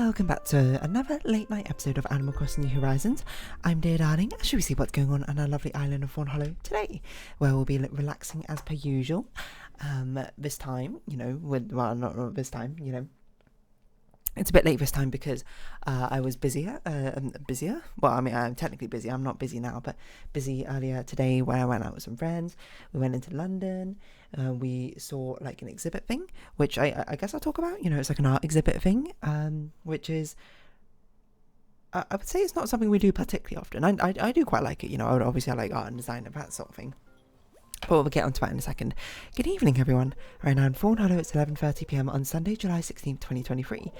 Welcome back to another late night episode of Animal Crossing New Horizons. I'm Dear Darling. Should we see what's going on our lovely island of Fawnhollow today, where we'll be relaxing as per usual. This time, not this time, it's a bit late this time because I was busier. Well, I mean, I'm technically busy. I'm not busy now, but busy earlier today when I went out with some friends. We went into London. We saw like an exhibit thing, which I guess I'll talk about. It's like an art exhibit thing, which is, I would say it's not something we do particularly often. I do quite like it. Obviously I like art and design and that sort of thing. But we'll get onto that in a second. Good evening, everyone. Right now in Fawnhallow, it's 11:30 p.m. on Sunday, July 16th, 2023.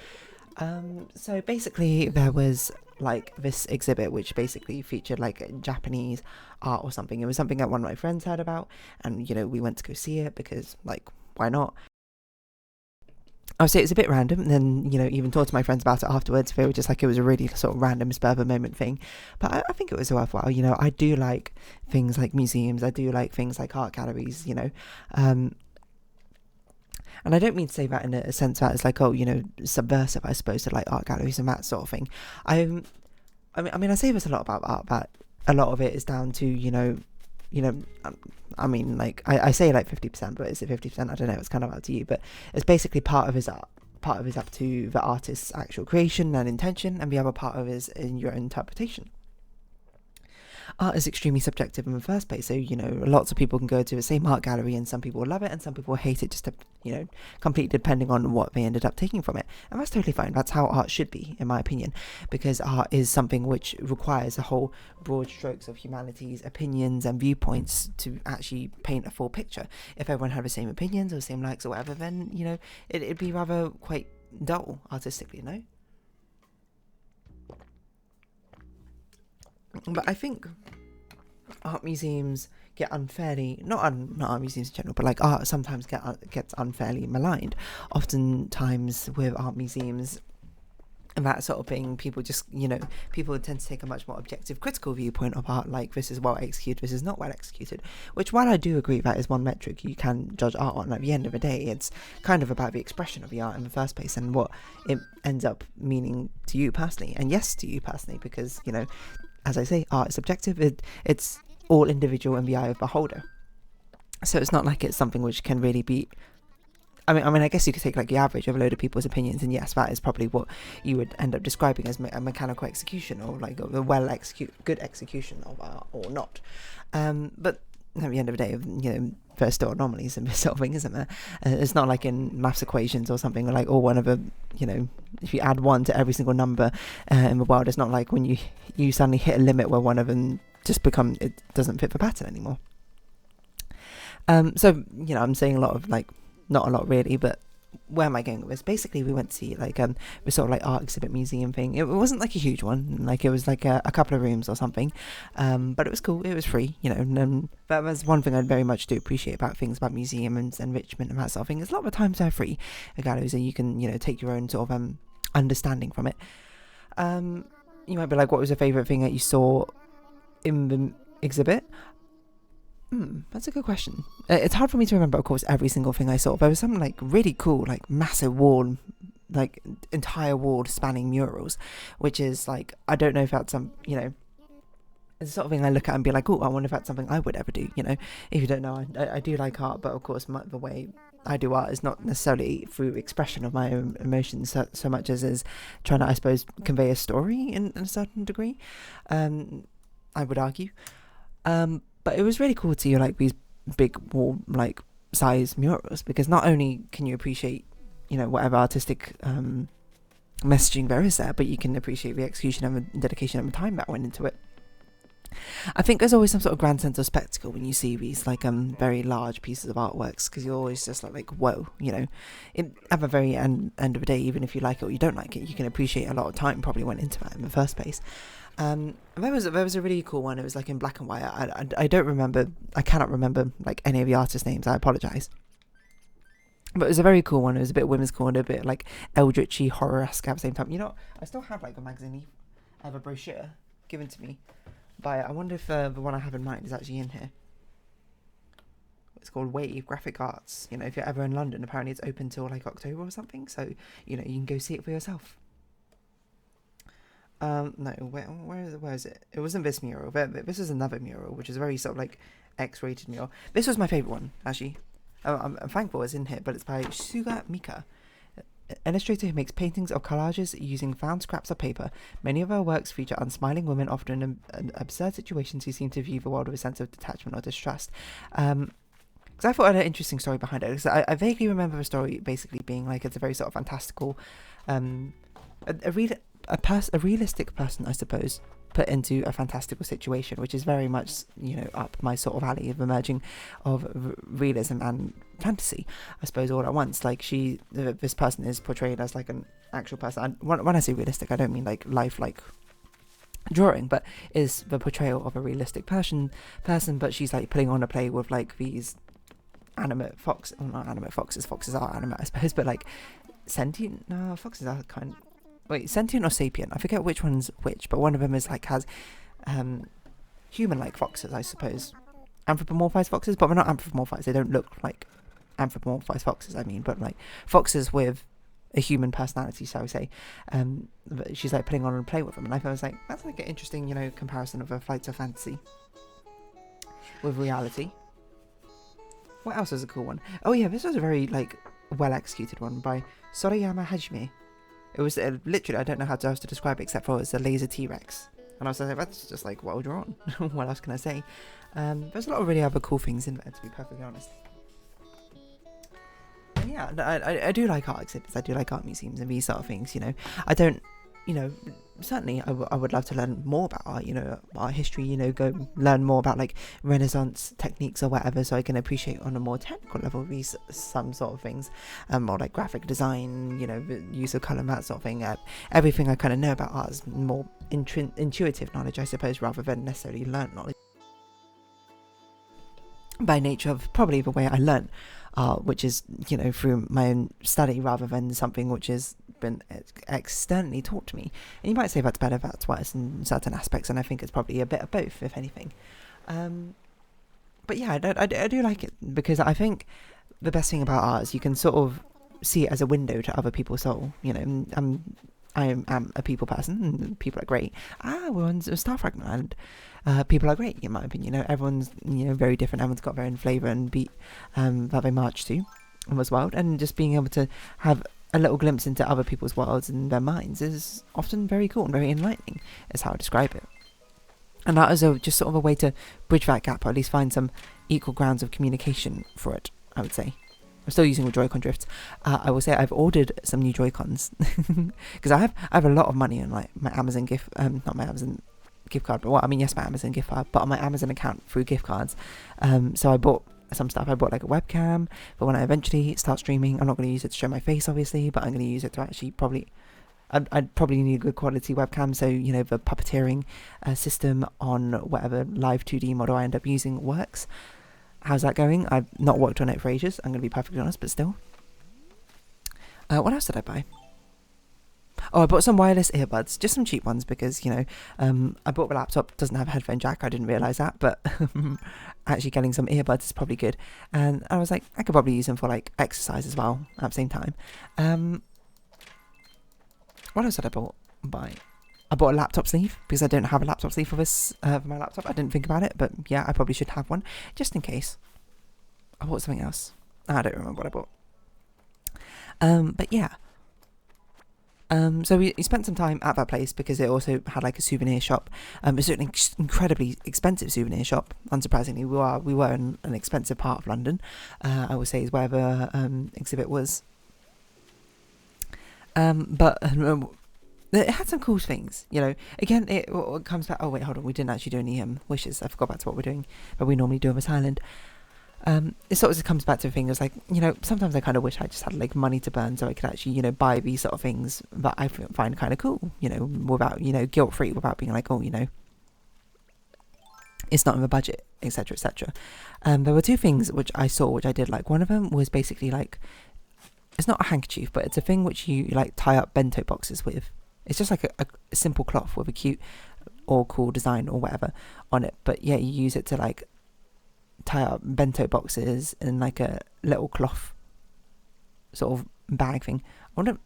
So basically there was like this exhibit which basically featured like Japanese art or something. It was something that one of my friends heard about, and we went to go see it because, like, why not? I would say it's a bit random, and then even talked to my friends about it afterwards. They were just like, it was a really sort of random spur of a moment thing, but I think it was worthwhile. I do like things like museums. I do like things like art galleries. And I don't mean to say that in a sense that it's like, subversive, I suppose, to like art galleries and that sort of thing. I mean, I say this a lot about art, but a lot of it is down to, I mean, like, I say like 50%, but is it 50%? I don't know. It's kind of up to you, but it's basically part of his art. Part of it is up to the artist's actual creation and intention, and the other part of it is in your interpretation. Art is extremely subjective in the first place, so lots of people can go to the same art gallery and some people will love it and some people will hate it, just to, completely depending on what they ended up taking from it. And that's totally fine. That's how art should be, in my opinion, because art is something which requires a whole broad strokes of humanity's opinions and viewpoints to actually paint a full picture. If everyone had the same opinions or the same likes or whatever, then it'd be rather quite dull artistically, no? But I think art museums get unfairly, not art museums in general, but like art sometimes gets unfairly maligned. Oftentimes with art museums and that sort of thing, people just, people tend to take a much more objective, critical viewpoint of art, like this is well executed, this is not well executed, which, while I do agree that is one metric you can judge art on, at the end of the day, it's kind of about the expression of the art in the first place and what it ends up meaning to you personally, and yes, to you personally, because, as I say, art is subjective. It's all individual in the eye of the beholder. So it's not like it's something which can really be... I mean, I guess you could take like the average of a load of people's opinions, and yes, that is probably what you would end up describing as a mechanical execution, or like a good execution of art, or not. But at the end of the day, there's still anomalies in this sort of thing, isn't there? It's not like in maths equations or something, like, or one of a, if you add 1 to every single number in the world, it's not like when you suddenly hit a limit where one of them just it doesn't fit the pattern anymore. So, I'm saying a lot of, like, not a lot really, but where am I going with this? Basically, we went to see like this sort of like art exhibit museum thing. It wasn't like a huge one, like it was like a couple of rooms or something, but it was cool. It was free, and that was one thing I very much do appreciate about things about museums and enrichment and that sort of thing. Is a lot of the times they're free galleries, and you can take your own sort of understanding from it. You might be like, what was your favourite thing that you saw in the exhibit? That's a good question. It's hard for me to remember, of course, every single thing I saw. There was some like really cool, like massive wall, like entire wall spanning murals, which is like, I don't know if that's it's the sort of thing I look at and be like, oh, I wonder if that's something I would ever do. If you don't know, I do like art, but of course the way I do art is not necessarily through expression of my own emotions so much as is trying to, I suppose, convey a story in a certain degree. I would argue. But it was really cool to see like these big wall like size murals, because not only can you appreciate whatever artistic messaging there is there, but you can appreciate the execution and the dedication and the time that went into it. I think there's always some sort of grand sense of spectacle when you see these like very large pieces of artworks, because you're always just like whoa, at the very end of the day, even if you like it or you don't like it, you can appreciate a lot of time probably went into that in the first place. There was a really cool one. It was like in black and white. I cannot remember like any of the artists' names. I apologize. But it was a very cool one. It was a bit women's corner, a bit like eldritchy, horror-esque at the same time. I still have like a magazine, I have a brochure given to me by, I wonder if the one I have in mind is actually in here. It's called Wave Graphic Arts. If you're ever in London, apparently it's open till like October or something. So, you can go see it for yourself. No, where is it? It wasn't this mural. This is another mural, which is a very sort of like X-rated mural. This was my favorite one, actually. I'm thankful it's in here, but it's by Suga Mika, illustrator who makes paintings of collages using found scraps of paper. Many of her works feature unsmiling women, often in absurd situations, who seem to view the world with a sense of detachment or distrust. Because I thought I had an interesting story behind it. Because I vaguely remember the story basically being like it's a very sort of fantastical, a realistic person, I suppose, put into a fantastical situation, which is very much, up my sort of alley of emerging of realism and fantasy, I suppose, all at once. Like this person is portrayed as like an actual person. When I say realistic, I don't mean like lifelike drawing, but is the portrayal of a realistic person, but she's like putting on a play with like these animate foxes are animate, I suppose, but like sentient, no, foxes are kind of, wait, sentient or sapient? I forget which one's which, but one of them is like has human-like foxes, I suppose. Anthropomorphized foxes, but they're not anthropomorphized. They don't look like anthropomorphized foxes, I mean, but like foxes with a human personality, shall we say. But she's like putting on and play with them, and I was like, that's like an interesting, comparison of a flight of fantasy with reality. What else was a cool one? Oh yeah, this was a very like well executed one by Sorayama Hajime. It was literally, I don't know how else to describe it except for it's a laser T-Rex. And I was like, that's just like well drawn. What else can I say? There's a lot of really other cool things in there, to be perfectly honest. And yeah, I do like art exhibits. I do like art museums and these sort of things, I don't, certainly I would love to learn more about art, art history, go learn more about like Renaissance techniques or whatever, so I can appreciate on a more technical level these some sort of things, or like graphic design, the use of colour, that sort of thing. Everything I kind of know about art is more intuitive knowledge, I suppose, rather than necessarily learned knowledge. By nature of probably the way I learn art, which is, through my own study rather than something which has been externally taught to me. And you might say that's better, that's worse in certain aspects, and I think it's probably a bit of both, if anything. But yeah, I do like it, because I think the best thing about art is you can sort of see it as a window to other people's soul. I am a people person, and people are great. We're on Star Fragment Island. People are great, in my opinion. Everyone's, very different. Everyone's got their own flavour and beat that they march to and was wild. And just being able to have a little glimpse into other people's worlds and their minds is often very cool and very enlightening, is how I describe it. And that is just sort of a way to bridge that gap, or at least find some equal grounds of communication for it, I would say. I'm still using the Joy-Con drifts. I will say I've ordered some new Joy-Cons because I have a lot of money on like my Amazon gift, not my Amazon gift card, but yes, my Amazon gift card, but on my Amazon account through gift cards. So I bought some stuff. I bought like a webcam, but when I eventually start streaming, I'm not going to use it to show my face, obviously, but I'm going to use it to actually I'd probably need a good quality webcam, so the puppeteering system on whatever live 2D model I end up using works. How's that going? I've not worked on it for ages, I'm going to be perfectly honest, but still. What else did I buy? Oh, I bought some wireless earbuds, just some cheap ones, because, I bought the laptop, doesn't have a headphone jack, I didn't realise that, but actually getting some earbuds is probably good. And I was like, I could probably use them for, like, exercise as well, at the same time. What else did I buy? I bought a laptop sleeve, because I don't have a laptop sleeve for this, for my laptop. I didn't think about it, but yeah, I probably should have one, just in case. I bought something else. I don't remember what I bought. But yeah. So we spent some time at that place because it also had like a souvenir shop. It's an incredibly expensive souvenir shop. Unsurprisingly, we were in an expensive part of London. I would say is where the exhibit was. But it had some cool things, Again, it comes back. Oh wait, hold on. We didn't actually do any wishes. I forgot back to what we're doing, but we normally do in this island. It sort of just comes back to things like, sometimes I kind of wish I just had like money to burn so I could actually, buy these sort of things that I find kind of cool, without, guilt free, without being like, oh, it's not in the budget, etc., etc. There were two things which I saw, which I did like. One of them was basically like, it's not a handkerchief, but it's a thing which you like tie up bento boxes with. It's just like a simple cloth with a cute or cool design or whatever on it. But yeah, you use it to like tie up bento boxes in like a little cloth sort of bag thing. Do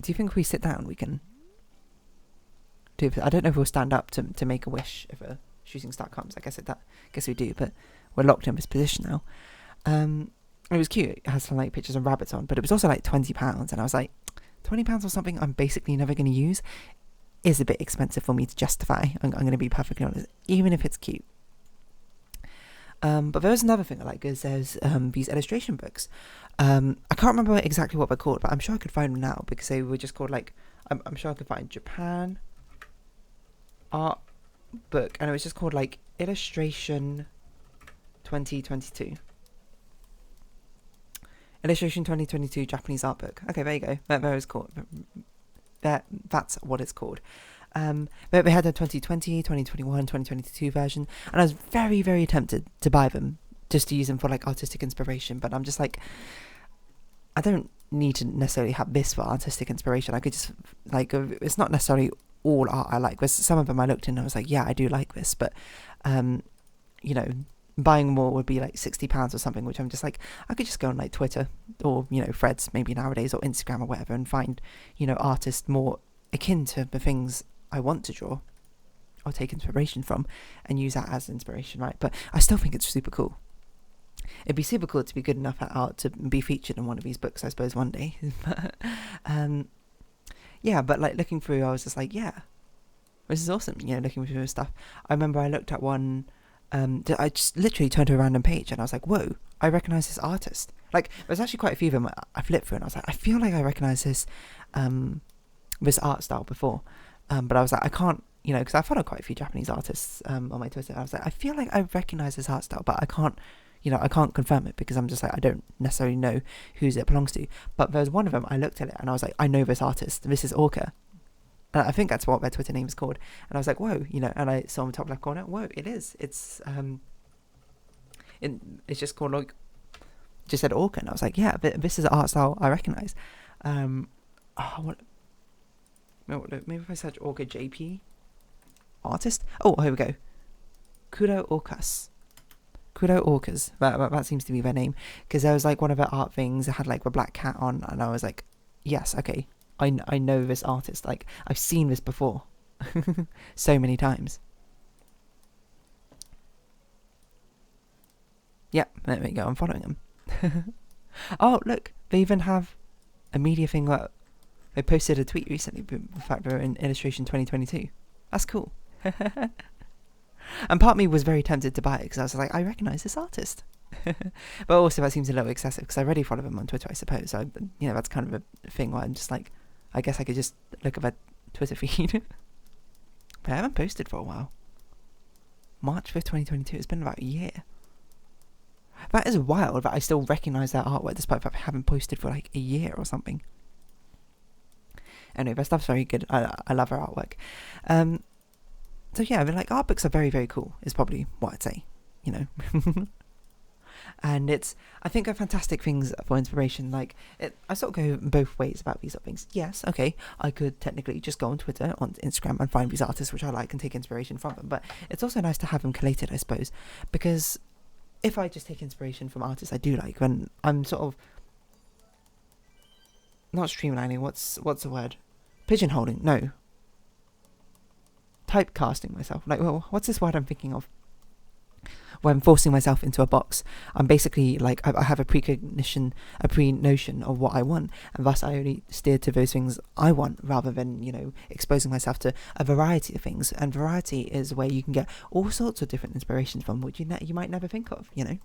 you think if we sit down we can do. I don't know if we'll stand up to make a wish if a shooting star comes. I guess we do, but we're locked in this position now. It was cute. It has some like pictures of rabbits on, but it was also like £20, and I was like, £20 or something I'm basically never going to use is a bit expensive for me to justify. I'm going to be perfectly honest, even if it's cute. But there was another thing I like, is there's these illustration books. I can't remember exactly what they're called, but I'm sure I could find them now, because they were just called like, I'm sure I could find Japan art book, and it was just called like Illustration 2022. Illustration 2022 Japanese art book. Okay, there you go. That was called. That's what it's called. But they had a 2020, 2021, 2022 version, and I was very, very tempted to buy them just to use them for like artistic inspiration. But I'm just like, I don't need to necessarily have this for artistic inspiration. I could just like, it's not necessarily all art I like. There's some of them I looked in and I was like, yeah, I do like this, but you know, buying more would be like £60 or something, which I'm just like, I could just go on like Twitter or, you know, Threads maybe nowadays, or Instagram or whatever, and find, you know, artists more akin to the things I want to draw or take inspiration from, and use that as inspiration, right? But I still think it's super cool. It'd be super cool to be good enough at art to be featured in one of these books, I suppose, one day. Yeah, but like looking through, I was just like, yeah, this is awesome, you know, looking through stuff. I remember I looked at one, I just literally turned to a random page and I was like, whoa, I recognise this artist. Like, there's actually quite a few of them I flipped through and I was like, I feel like I recognise this art style before. But I was like, I can't, you know, because I follow quite a few Japanese artists on my Twitter. I was like, I feel like I recognise this art style, but I can't, you know, I can't confirm it because I'm just like, I don't necessarily know whose it belongs to. But there's one of them, I looked at it and I was like, I know this artist. This is Orca. And I think that's what their Twitter name is called. And I was like, whoa, you know, and I saw in the top left corner, whoa, it is. It's just called, like, just said Orca. And I was like, yeah, this is an art style I recognise. Maybe if I search Orca JP artist. Oh, here we go. Kuro Orcas. That seems to be their name, because there was like one of their art things that had like the black cat on, and I was like, yes, okay, I know this artist. Like, I've seen this before, so many times. Yeah, there we go. I'm following them. Oh, look, they even have a media thing where they posted a tweet recently. The fact they're in Illustration 2022. That's cool. And part of me was very tempted to buy it because I was like, I recognise this artist. But also that seems a little excessive because I already follow them on Twitter, I suppose. So, you know, that's kind of a thing where I'm just like, I guess I could just look at their Twitter feed. But I haven't posted for a while. March 5th, 2022. It's been about a year. That is wild that I still recognise their artwork despite the fact I haven't posted for like a year or something. Anyway, their stuff's very good. I love their artwork. So yeah, I mean, like, art books are very, very cool, is probably what I'd say, you know. And it's, I think, are fantastic things for inspiration. Like, I sort of go both ways about these sort of things. Yes, okay, I could technically just go on Twitter, on Instagram, and find these artists which I like and take inspiration from them. But it's also nice to have them collated, I suppose, because if I just take inspiration from artists I do like, when I'm sort of not streamlining, what's the word? Pigeonholing? No. Typecasting myself. Like, well, what's this word I'm thinking of? When I'm forcing myself into a box, I'm basically like, I have a pre-notion of what I want, and thus I only steer to those things I want rather than, you know, exposing myself to a variety of things. And variety is where you can get all sorts of different inspirations from, which you might never think of, you know.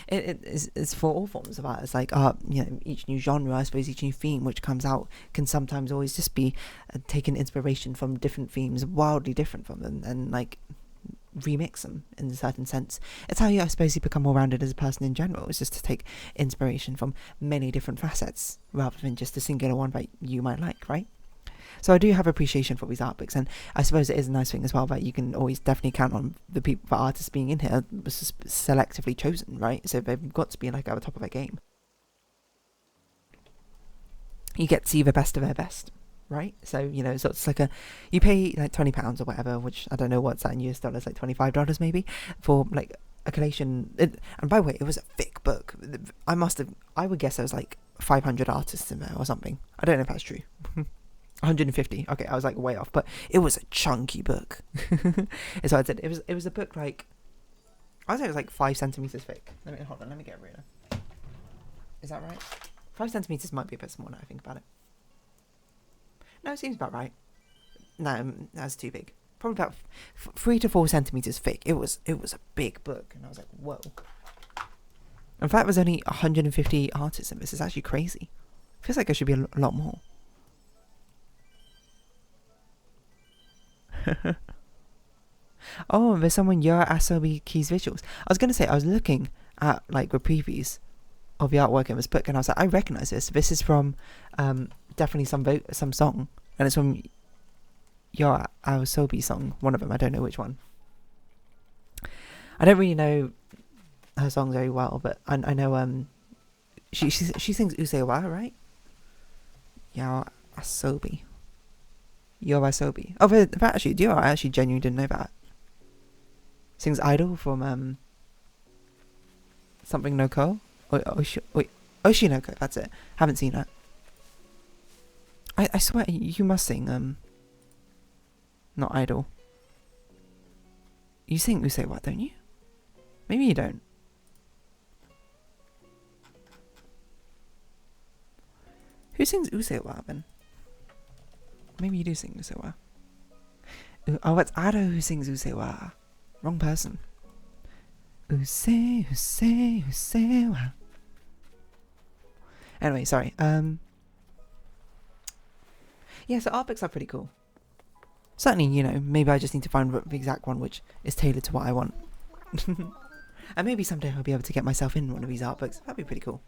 It's for all forms of art. It's like art, you know, each new genre, I suppose, each new theme which comes out can sometimes always just be taking inspiration from different themes, wildly different from them, and like remix them in a certain sense. It's how I suppose you become more rounded as a person in general. It's just to take inspiration from many different facets rather than just a singular one that you might like, right? So I do have appreciation for these art books, and I suppose it is a nice thing as well that you can always definitely count on the artists being in here selectively chosen, right? So they've got to be like at the top of their game. You get to see the best of their best, right? So, you know, so it's like you pay like £20 or whatever, which I don't know what's that in US dollars, like $25 maybe, for like a collation. And by the way, it was a thick book. I would guess there was like 500 artists in there or something. I don't know if that's true. 150. Okay, I was like way off, but it was a chunky book. That's what I said. It was a book like, I would say it was like 5 centimeters thick. Hold on, let me get a ruler. Is that right? 5 centimeters might be a bit small now I think about it. No, it seems about right. No, that's too big. Probably about 3 to 4 centimeters thick. It was a big book, and I was like, whoa. In fact, there's only 150 artists in this. It's actually crazy. Feels like there should be a lot more. Oh, there's someone Yura Asobi Keys visuals. I was gonna say, I was looking at like the previews of the artwork in this book, and I was like, I recognize this. This is from definitely some song, and it's from Yura Asobi song. One of them, I don't know which one. I don't really know her songs very well, but I know she sings Usewa, right? Yura Asobi. Yura Asobi. Oh, but actually, I actually genuinely didn't know that. Sings Idol from something no ko. Oshinoko, that's it. Haven't seen that. I swear you must sing not Idol. You sing Usewa, don't you? Maybe you don't. Who sings Usewa then? Maybe you do sing Usewa. Oh, it's Ado who sings Usewa. Wrong person. Usewa. Anyway, sorry. Yeah, so art books are pretty cool. Certainly, you know, maybe I just need to find the exact one which is tailored to what I want. And maybe someday I'll be able to get myself in one of these art books. That'd be pretty cool.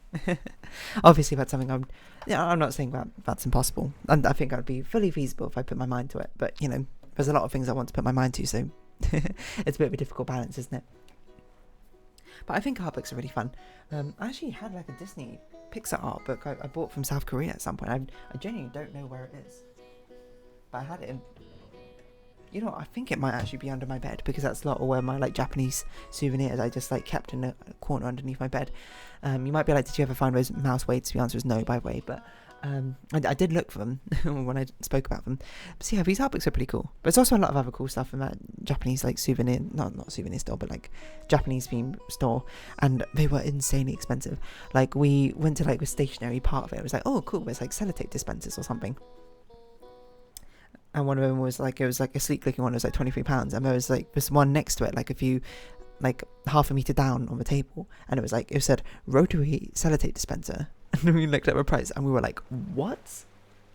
Obviously, that's something I'm not saying that's impossible. And I think that would be fully feasible if I put my mind to it. But, you know, there's a lot of things I want to put my mind to, so it's a bit of a difficult balance, isn't it? But I think art books are really fun. I actually had like a Disney Pixar art book I bought from South Korea at some point. I genuinely don't know where it is. But I had it in... You know, I think it might actually be under my bed, because that's a lot of where my like Japanese souvenirs I just like kept in a corner underneath my bed. You might be like, did you ever find those mouse weights? The answer is no, by the way, but I did look for them when I spoke about them. But so yeah, these art books are pretty cool. But there's also a lot of other cool stuff in that Japanese like souvenir, not souvenir store, but like Japanese themed store, and they were insanely expensive. Like we went to like the stationery part of it. It was like, oh cool, there's like sellotape dispensers or something. And one of them was like, it was like a sleek looking one, it was like £23, and there was like this one next to it, like a few, like half a meter down on the table, and it said rotary sellotape dispenser, and we looked at the price and we were like, what?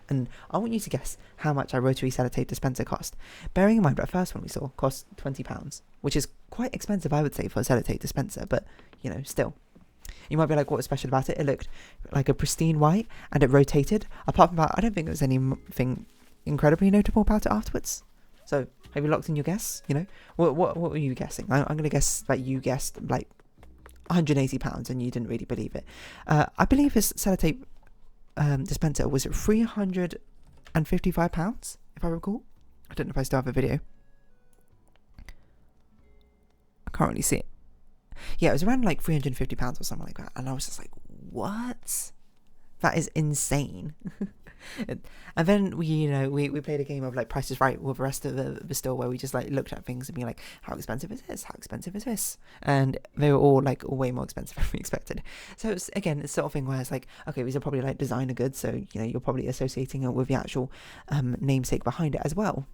And I want you to guess how much a rotary sellotape dispenser cost, bearing in mind that the first one we saw cost £20, which is quite expensive I would say for a sellotape dispenser, but you know, still. You might be like, what was special about it? It looked like a pristine white and it rotated. Apart from that, I don't think there was anything incredibly notable about it afterwards. So have you locked in your guess? You know, what were you guessing? I'm going to guess that you guessed like £180 and you didn't really believe it. I believe this sellotape dispenser was £355, if I recall. I don't know if I still have a video. I can't really see it. Yeah, it was around like £350 or something like that, and I was just like, what? That is insane. And then we played a game of like Price is Right with the rest of the store, where we just like looked at things and be like, how expensive is this? How expensive is this? And they were all like way more expensive than we expected. So it's sort of thing where it's like, okay, these are probably like designer goods, so you know you're probably associating it with the actual namesake behind it, as well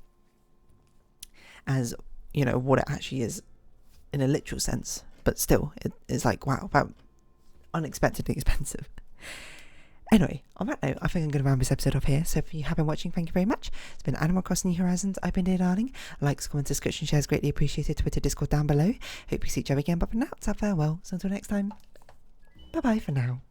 as you know what it actually is in a literal sense. But still, it's like, wow, that unexpectedly expensive. Anyway, on that note, I think I'm going to round this episode off here. So if you have been watching, thank you very much. It's been Animal Crossing New Horizons. I've been Dear Darling. Likes, comments, subscription, shares greatly appreciated. Twitter, Discord down below. Hope you see each other again. But for now, it's a farewell. So until next time, bye-bye for now.